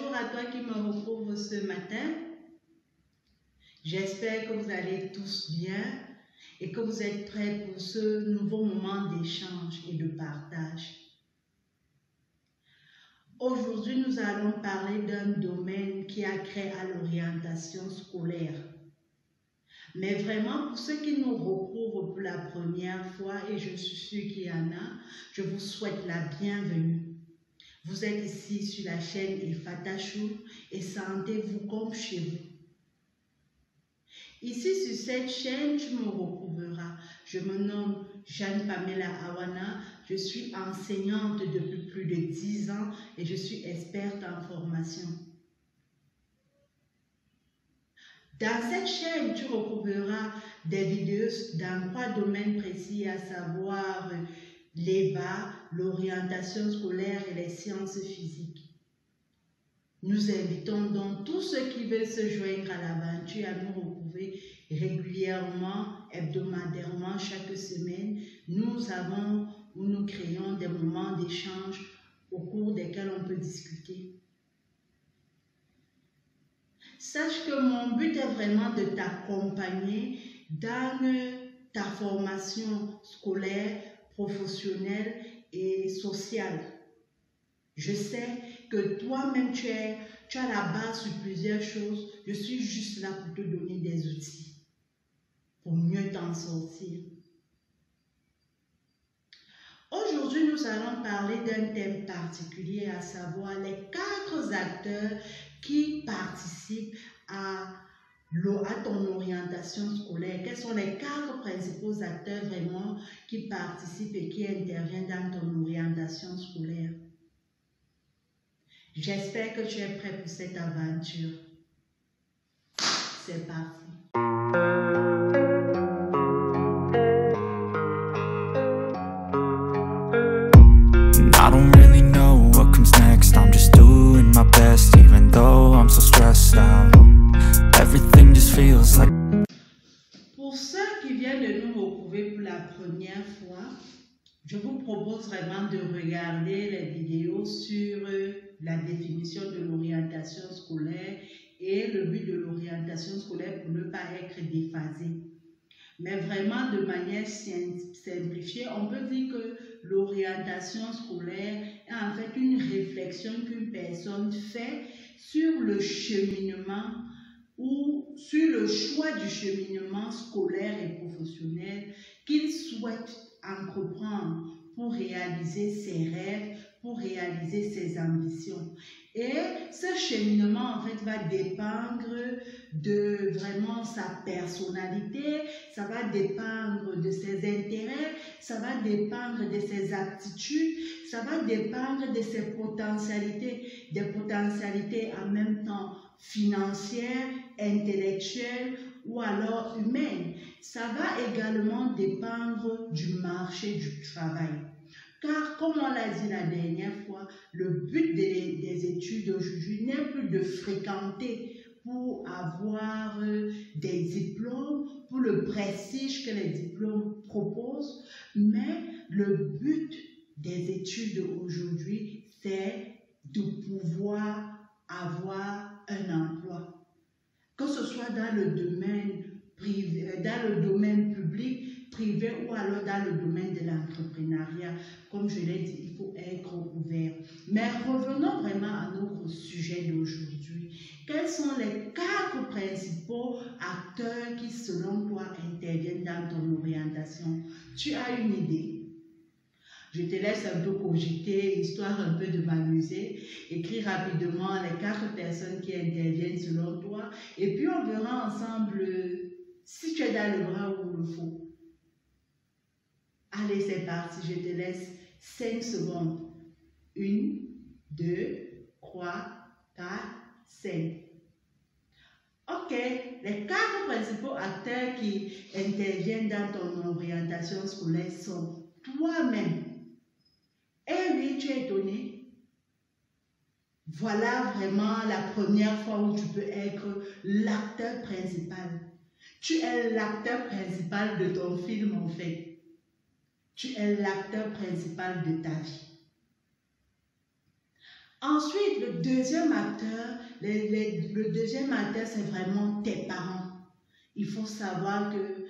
Bonjour à toi qui me retrouve ce matin. J'espère que vous allez tous bien et que vous êtes prêts pour ce nouveau moment d'échange et de partage. Aujourd'hui, nous allons parler d'un domaine qui a trait à l'orientation scolaire. Mais vraiment, pour ceux qui nous recouvrent pour la première fois, et je suis sûre qu'il y en a, je vous souhaite la bienvenue. Vous êtes ici sur la chaîne Efata Choul et sentez-vous comme chez vous. Ici sur cette chaîne, tu me recouvreras. Je me nomme Jeanne-Pamela Awana. Je suis enseignante depuis plus de 10 ans et je suis experte en formation. Dans cette chaîne, tu recouvreras des vidéos dans 3 domaines précis, à savoir l'EVA, l'orientation scolaire et les sciences physiques. Nous invitons donc tous ceux qui veulent se joindre à l'aventure à nous retrouver régulièrement, hebdomadairement, chaque semaine. Nous créons des moments d'échange au cours desquels on peut discuter. Sache que mon but est vraiment de t'accompagner dans ta formation scolaire, professionnelle et sociale. Je sais que toi-même, tu as la base sur plusieurs choses. Je suis juste là pour te donner des outils pour mieux t'en sortir. Aujourd'hui, nous allons parler d'un thème particulier, à savoir les 4 acteurs qui participent à ton orientation scolaire. Quels sont les 4 principaux acteurs vraiment qui participent et qui interviennent dans ton orientation scolaire? J'espère que tu es prêt pour cette aventure. C'est parti. I don't really know what comes next. I'm just doing my best, even though I'm so stressed out. Everything just feels like. Pour ceux qui viennent de nous retrouver pour la première fois, je vous propose vraiment de regarder les vidéos sur la définition de l'orientation scolaire et le but de l'orientation scolaire pour ne pas être déphasé. Mais vraiment de manière simplifiée, on peut dire que l'orientation scolaire est en fait une réflexion qu'une personne fait sur le cheminement ou sur le choix du cheminement scolaire et professionnel qu'il souhaite entreprendre pour réaliser ses rêves, pour réaliser ses ambitions. Et ce cheminement, en fait, va dépendre de vraiment sa personnalité, ça va dépendre de ses intérêts, ça va dépendre de ses aptitudes, ça va dépendre de ses potentialités, des potentialités en même temps financières, intellectuelles ou alors humaines. Ça va également dépendre du marché du travail. Car, comme on l'a dit la dernière fois, le but des études aujourd'hui n'est plus de fréquenter pour avoir des diplômes, pour le prestige que les diplômes proposent, mais le but des études aujourd'hui, c'est de pouvoir avoir un emploi. Que ce soit dans le domaine privé, dans le domaine public, privé ou alors dans le domaine de l'entrepreneuriat. Comme je l'ai dit, il faut être ouvert. Mais revenons vraiment à notre sujet d'aujourd'hui. Quels sont les 4 principaux acteurs qui, selon toi, interviennent dans ton orientation? Tu as une idée? Je te laisse un peu cogiter, histoire un peu de m'amuser. Écris rapidement les 4 personnes qui interviennent selon toi. Et puis on verra ensemble si tu es dans le vrai ou le faux. Allez, c'est parti. Je te laisse 5 secondes. 1, 2, 3, 4, 5. Ok, les 4 principaux acteurs qui interviennent dans ton orientation scolaire sont toi-même. Eh oui, tu es étonné. Voilà vraiment la première fois où tu peux être l'acteur principal. Tu es l'acteur principal de ton film en fait. Tu es l'acteur principal de ta vie. Ensuite, le deuxième acteur, le deuxième acteur, c'est vraiment tes parents. Il faut savoir que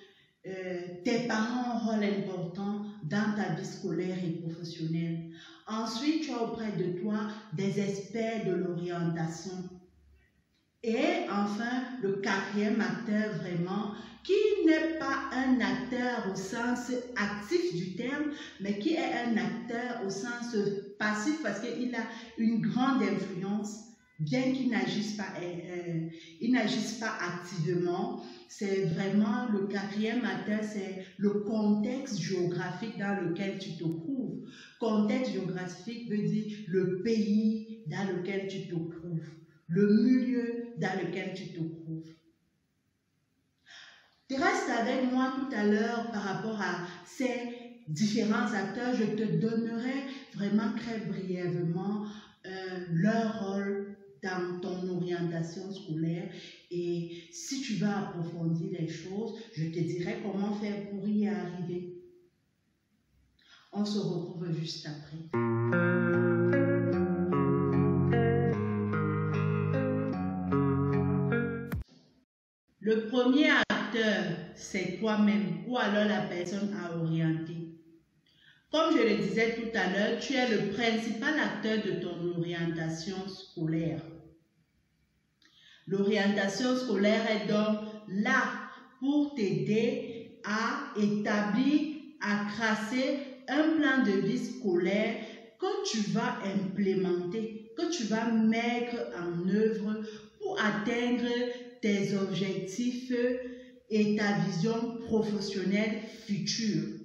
tes parents ont un rôle important dans ta vie scolaire et professionnelle. Ensuite, tu as auprès de toi des experts de l'orientation. Et enfin, le quatrième acteur vraiment, qui n'est pas un acteur au sens actif du terme, mais qui est un acteur au sens passif parce qu'il a une grande influence, bien qu'il n'agisse pas activement. C'est vraiment le quatrième acteur, c'est le contexte géographique dans lequel tu te trouves. Contexte géographique veut dire le pays dans lequel tu te trouves, le milieu dans lequel tu te trouves. Tu restes avec moi tout à l'heure par rapport à ces différents acteurs. Je te donnerai vraiment très brièvement leur rôle dans ton orientation scolaire, et si tu vas approfondir les choses, je te dirai comment faire pour y arriver. On se retrouve juste après. Le premier acteur, c'est toi-même ou alors la personne à orienter. Comme je le disais tout à l'heure, tu es le principal acteur de ton orientation scolaire. L'orientation scolaire est donc là pour t'aider à établir, à tracer un plan de vie scolaire que tu vas implémenter, que tu vas mettre en œuvre pour atteindre tes objectifs et ta vision professionnelle future.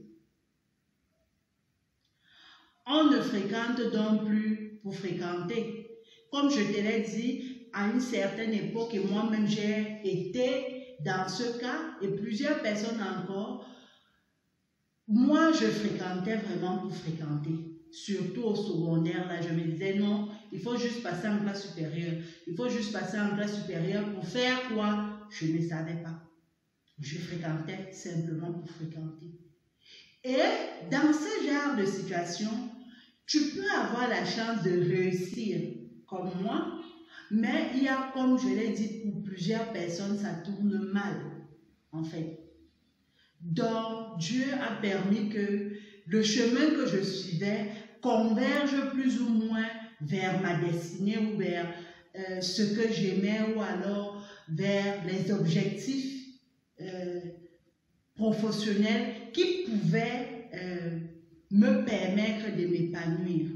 On ne fréquente donc plus pour fréquenter. Comme je te l'ai dit, à une certaine époque, et moi-même j'ai été dans ce cas, et plusieurs personnes encore, moi je fréquentais vraiment pour fréquenter. Surtout au secondaire, là, je me disais non, il faut juste passer en classe supérieure. Il faut juste passer en classe supérieure pour faire quoi? Je ne savais pas. Je fréquentais simplement pour fréquenter. Et dans ce genre de situation, tu peux avoir la chance de réussir comme moi, mais il y a, comme je l'ai dit, pour plusieurs personnes, ça tourne mal, en fait. Donc, Dieu a permis que le chemin que je suivais converge plus ou moins vers ma destinée ou vers ce que j'aimais ou alors vers les objectifs professionnels qui pouvaient me permettre de m'épanouir.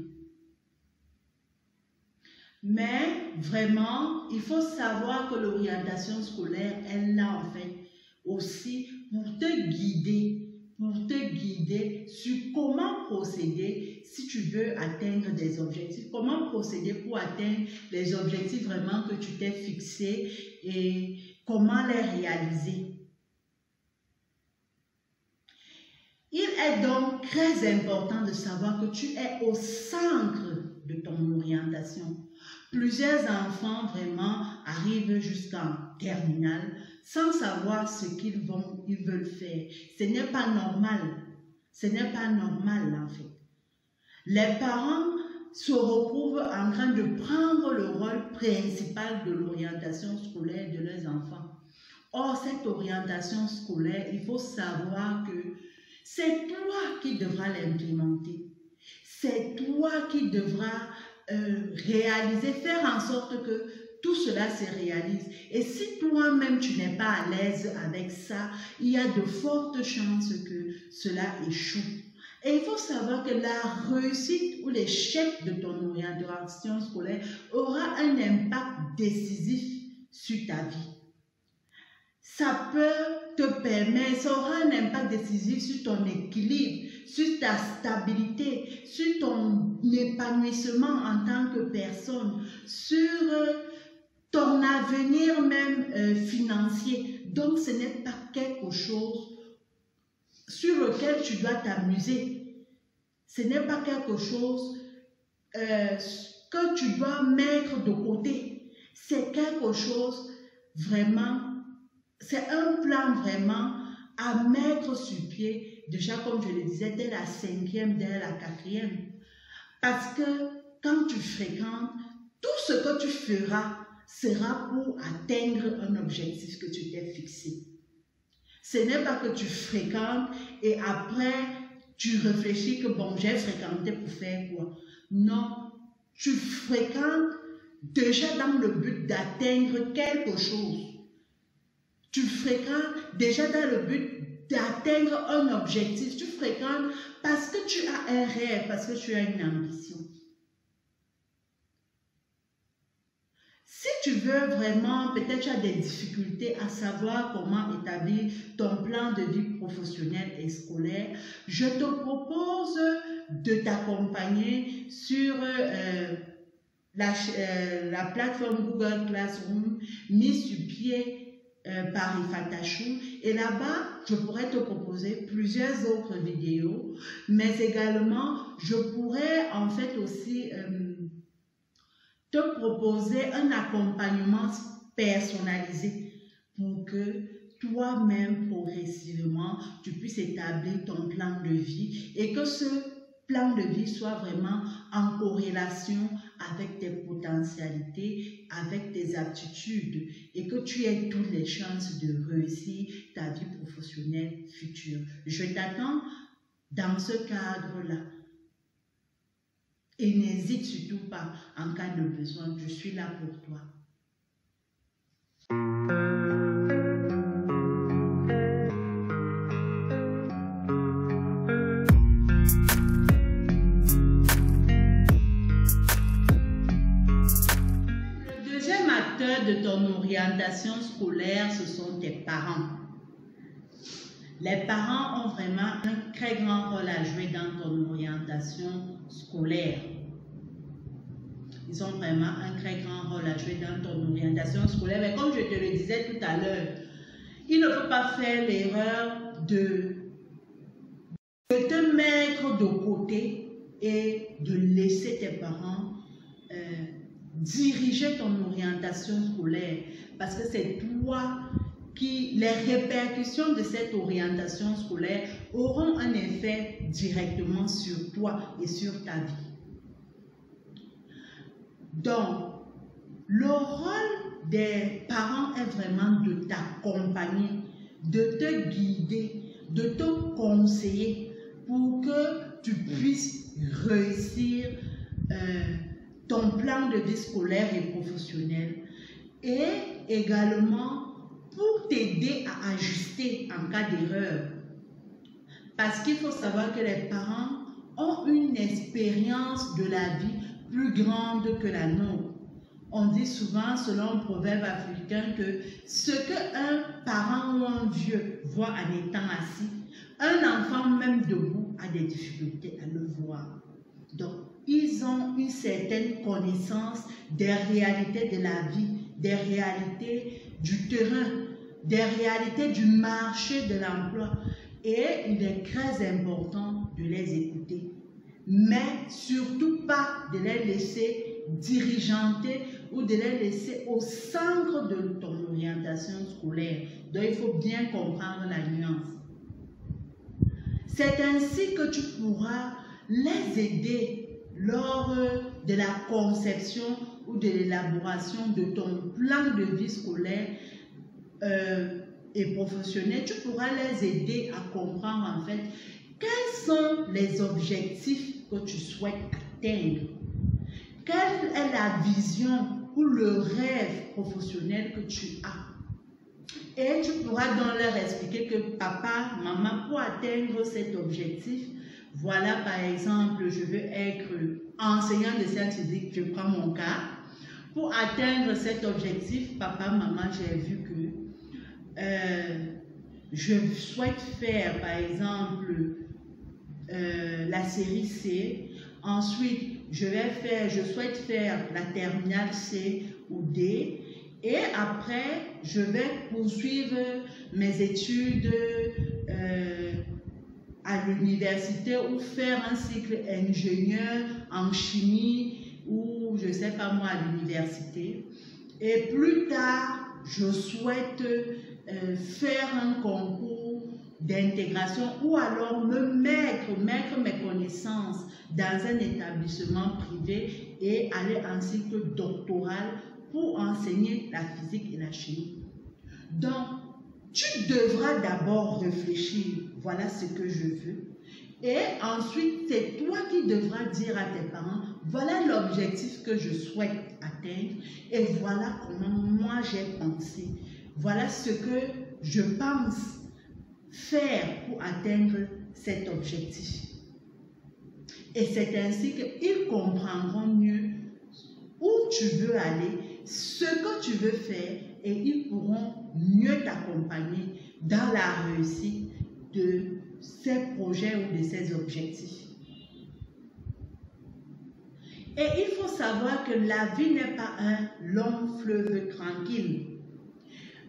Mais vraiment, il faut savoir que l'orientation scolaire est là en fait aussi pour te guider sur comment procéder si tu veux atteindre des objectifs, comment procéder pour atteindre les objectifs vraiment que tu t'es fixés et comment les réaliser. Il est donc très important de savoir que tu es au centre de ton orientation. Plusieurs enfants vraiment arrivent jusqu'en terminale sans savoir ce qu'ils veulent faire. Ce n'est pas normal. Ce n'est pas normal en fait. Les parents se retrouvent en train de prendre le rôle principal de l'orientation scolaire de leurs enfants. Or, cette orientation scolaire, il faut savoir que c'est toi qui devras l'implémenter. C'est toi qui devras réaliser, faire en sorte que tout cela se réalise. Et si toi-même tu n'es pas à l'aise avec ça, il y a de fortes chances que cela échoue. Et il faut savoir que la réussite ou l'échec de ton orientation scolaire aura un impact décisif sur ta vie. Ça peut te permettre, ça aura un impact décisif sur ton équilibre, sur ta stabilité, sur ton épanouissement en tant que personne, sur ton avenir même financier. Donc ce n'est pas quelque chose sur lequel tu dois t'amuser. Ce n'est pas quelque chose que tu dois mettre de côté. C'est quelque chose vraiment, c'est un plan vraiment à mettre sur pied, déjà comme je le disais, dès la 5e, dès la 4e. Parce que quand tu fréquentes, tout ce que tu feras sera pour atteindre un objectif que tu t'es fixé. Ce n'est pas que tu fréquentes et après tu réfléchis que bon, j'ai fréquenté pour faire quoi. Non, tu fréquentes déjà dans le but d'atteindre quelque chose. Tu fréquentes déjà dans le but d'atteindre un objectif. Tu fréquentes parce que tu as un rêve, parce que tu as une ambition. Si tu veux vraiment, peut-être tu as des difficultés à savoir comment établir ton plan de vie professionnelle et scolaire, je te propose de t'accompagner sur la plateforme Google Classroom mise sur pied par Ifatachou. Et là-bas, je pourrais te proposer plusieurs autres vidéos, mais également, je pourrais en fait aussi te proposer un accompagnement personnalisé pour que toi-même, progressivement, tu puisses établir ton plan de vie et que ce plan de vie soit vraiment en corrélation avec tes potentialités, avec tes aptitudes et que tu aies toutes les chances de réussir ta vie professionnelle future. Je t'attends dans ce cadre-là. Et n'hésite surtout pas, en cas de besoin, je suis là pour toi. Le deuxième acteur de ton orientation scolaire, ce sont tes parents. Les parents ont vraiment un très grand rôle à jouer dans ton orientation scolaire. Ils ont vraiment un très grand rôle à jouer dans ton orientation scolaire. Mais comme je te le disais tout à l'heure, il ne faut pas faire l'erreur de te mettre de côté et de laisser tes parents diriger ton orientation scolaire. Parce que c'est toi qui, les répercussions de cette orientation scolaire auront un effet directement sur toi et sur ta vie. Donc, le rôle des parents est vraiment de t'accompagner, de te guider, de te conseiller pour que tu puisses réussir ton plan de vie scolaire et professionnel et également pour t'aider à ajuster en cas d'erreur. Parce qu'il faut savoir que les parents ont une expérience de la vie plus grande que la nôtre. On dit souvent, selon un proverbe africain, que ce qu'un parent ou un vieux voit en étant assis, un enfant même debout a des difficultés à le voir. Donc, ils ont une certaine connaissance des réalités de la vie, des réalités du terrain, des réalités du marché de l'emploi. Et il est très important de les écouter. Mais surtout pas de les laisser dirigenter ou de les laisser au centre de ton orientation scolaire. Donc, il faut bien comprendre la nuance. C'est ainsi que tu pourras les aider lors de la conception ou de l'élaboration de ton plan de vie scolaire et professionnel. Tu pourras les aider à comprendre en fait quels sont les objectifs que tu souhaites atteindre. Quelle est la vision ou le rêve professionnel que tu as. Et tu pourras donc leur expliquer que papa, maman, pour atteindre cet objectif, voilà par exemple, je veux être enseignant de sciences physiques, je prends mon cas. Pour atteindre cet objectif, papa, maman, j'ai vu que je souhaite faire par exemple la série C. Ensuite, je souhaite faire la terminale C ou D. Et après, je vais poursuivre mes études à l'université ou faire un cycle ingénieur en chimie ou je ne sais pas moi à l'université. Et plus tard, je souhaite faire un concours d'intégration ou alors me mettre mes connaissances dans un établissement privé et aller en cycle doctoral pour enseigner la physique et la chimie. Donc, tu devras d'abord réfléchir, voilà ce que je veux. Et ensuite, c'est toi qui devras dire à tes parents, voilà l'objectif que je souhaite atteindre et voilà comment moi j'ai pensé. Voilà ce que je pense faire pour atteindre cet objectif. Et c'est ainsi qu'ils comprendront mieux où tu veux aller, ce que tu veux faire et ils pourront mieux t'accompagner dans la réussite de ces projets ou de ces objectifs. Et il faut savoir que la vie n'est pas un long fleuve tranquille.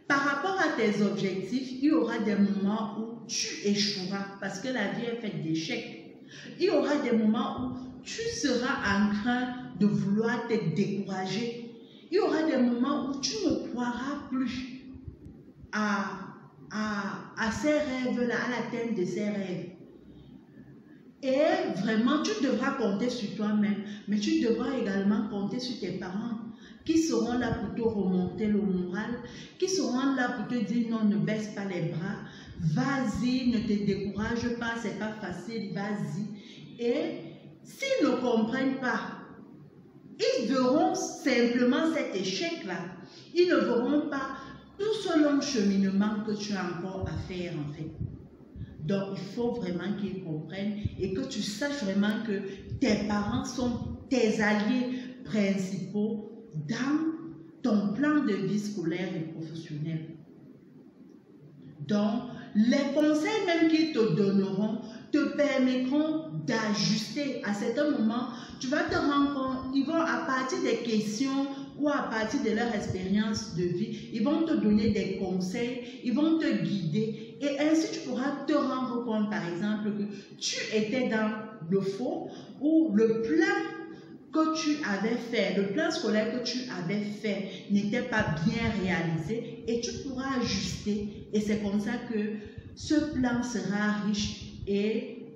Par rapport à tes objectifs, il y aura des moments où tu échoueras parce que la vie est faite d'échecs. Il y aura des moments où tu seras en train de vouloir te décourager. Il y aura des moments où tu ne croiras plus à ces rêves-là, à l'atteinte de ces rêves. Et vraiment, tu devras compter sur toi-même, mais tu devras également compter sur tes parents qui seront là pour te remonter le moral, qui seront là pour te dire non, ne baisse pas les bras, vas-y, ne te décourage pas, c'est pas facile, vas-y. Et s'ils ne comprennent pas, ils verront simplement cet échec-là. Ils ne verront pas tout ce long cheminement que tu as encore à faire en fait. Donc il faut vraiment qu'ils comprennent et que tu saches vraiment que tes parents sont tes alliés principaux dans ton plan de vie scolaire et professionnel. Donc les conseils même qu'ils te donneront te permettront d'ajuster. À certains moments, tu vas te rendre compte, ils vont à partir des questions ou à partir de leur expérience de vie, ils vont te donner des conseils, ils vont te guider et ainsi tu pourras te rendre compte par exemple que tu étais dans le faux ou le plan que tu avais fait, le plan scolaire que tu avais fait n'était pas bien réalisé et tu pourras ajuster et c'est comme ça que ce plan sera riche et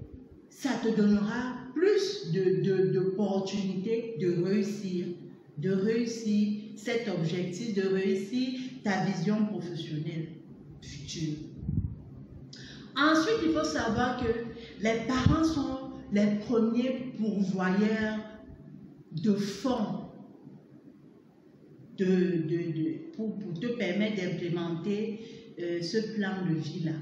ça te donnera plus d'opportunités de réussir cet objectif, de réussir ta vision professionnelle future. Ensuite, il faut savoir que les parents sont les premiers pourvoyeurs de fonds pour te permettre d'implémenter ce plan de vie-là,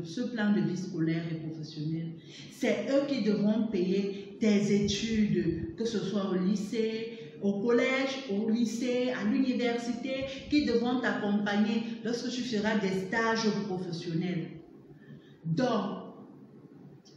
ce plan de vie scolaire et professionnelle. C'est eux qui devront payer tes études, que ce soit au lycée, au collège, au lycée, à l'université, qui devront t'accompagner lorsque tu feras des stages professionnels. Donc,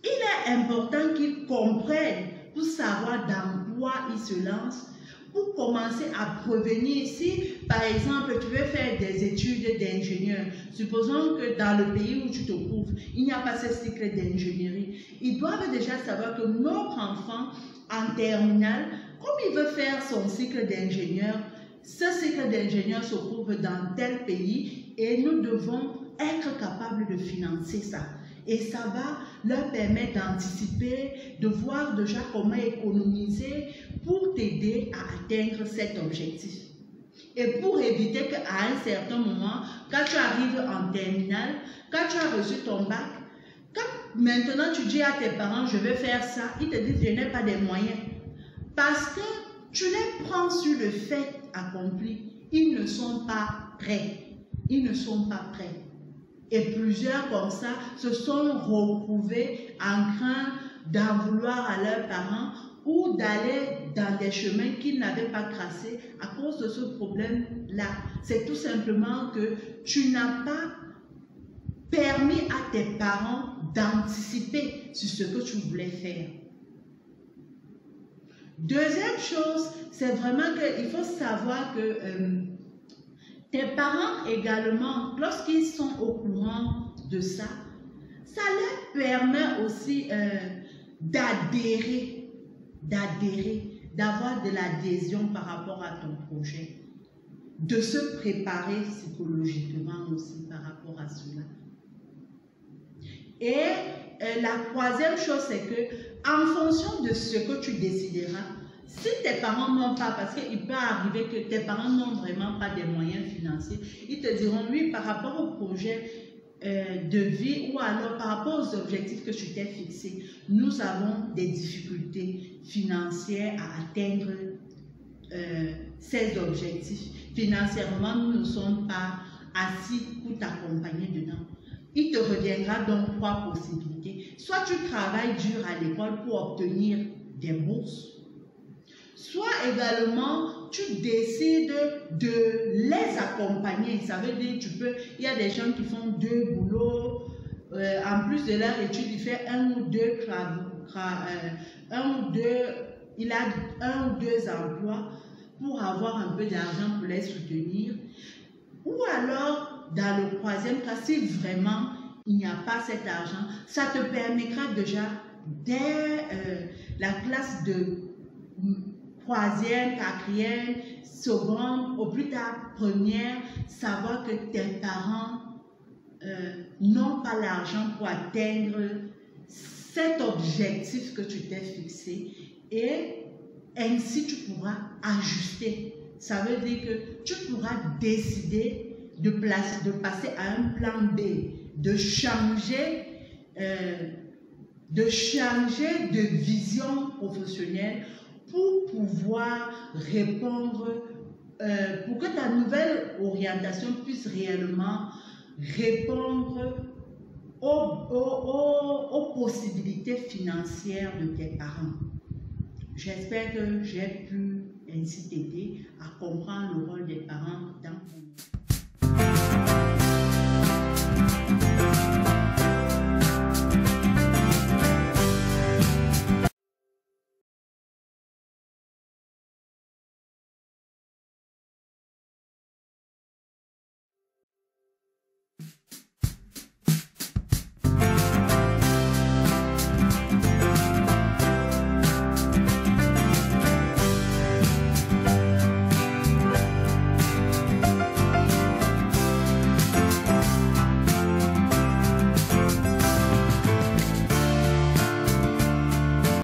il est important qu'ils comprennent pour savoir dans quoi ils se lancent, pour commencer à prévenir. Si, par exemple, tu veux faire des études d'ingénieur, supposons que dans le pays où tu te trouves, il n'y a pas ce cycle d'ingénierie, ils doivent déjà savoir que notre enfant, en terminale, comme il veut faire son cycle d'ingénieur, ce cycle d'ingénieur se trouve dans tel pays et nous devons être capables de financer ça. Et ça va leur permettre d'anticiper, de voir déjà comment économiser pour t'aider à atteindre cet objectif. Et pour éviter qu'à un certain moment, quand tu arrives en terminale, quand tu as reçu ton bac, quand maintenant tu dis à tes parents, je vais faire ça, ils te disent, je n'ai pas de moyens. Parce que tu les prends sur le fait accompli. Ils ne sont pas prêts. Ils ne sont pas prêts. Et plusieurs comme ça se sont retrouvés en train d'en vouloir à leurs parents ou d'aller dans des chemins qu'ils n'avaient pas tracés à cause de ce problème-là. C'est tout simplement que tu n'as pas permis à tes parents d'anticiper sur ce que tu voulais faire. Deuxième chose, c'est vraiment qu'il faut savoir que tes parents également, lorsqu'ils sont au courant de ça, ça leur permet aussi d'adhérer, d'avoir de l'adhésion par rapport à ton projet, de se préparer psychologiquement aussi par rapport à cela. Et la troisième chose, c'est que en fonction de ce que tu décideras, si tes parents n'ont pas, parce qu'il peut arriver que tes parents n'ont vraiment pas des moyens financiers, ils te diront, oui, par rapport au projet de vie ou alors par rapport aux objectifs que tu t'es fixés, nous avons des difficultés financières à atteindre ces objectifs. Financièrement, nous ne sommes pas assis pour t'accompagner dedans. Il te reviendra donc trois possibilités. Soit tu travailles dur à l'école pour obtenir des bourses, soit également tu décides de les accompagner. Ça veut dire il y a des gens qui font 2 boulots, en plus de leur étude, il fait un ou deux emplois pour avoir un peu d'argent pour les soutenir. Ou alors, dans le troisième cas, si vraiment il n'y a pas cet argent, ça te permettra déjà, dès la classe de 3e, 4e, seconde, au plus tard première, savoir que tes parents n'ont pas l'argent pour atteindre cet objectif que tu t'es fixé, et ainsi tu pourras ajuster. Ça veut dire que tu pourras décider de passer à un plan B, de changer de vision professionnelle pour pouvoir répondre, pour que ta nouvelle orientation puisse réellement répondre aux possibilités financières de tes parents. J'espère que j'ai pu ainsi t'aider à comprendre le rôle des parents dans ton...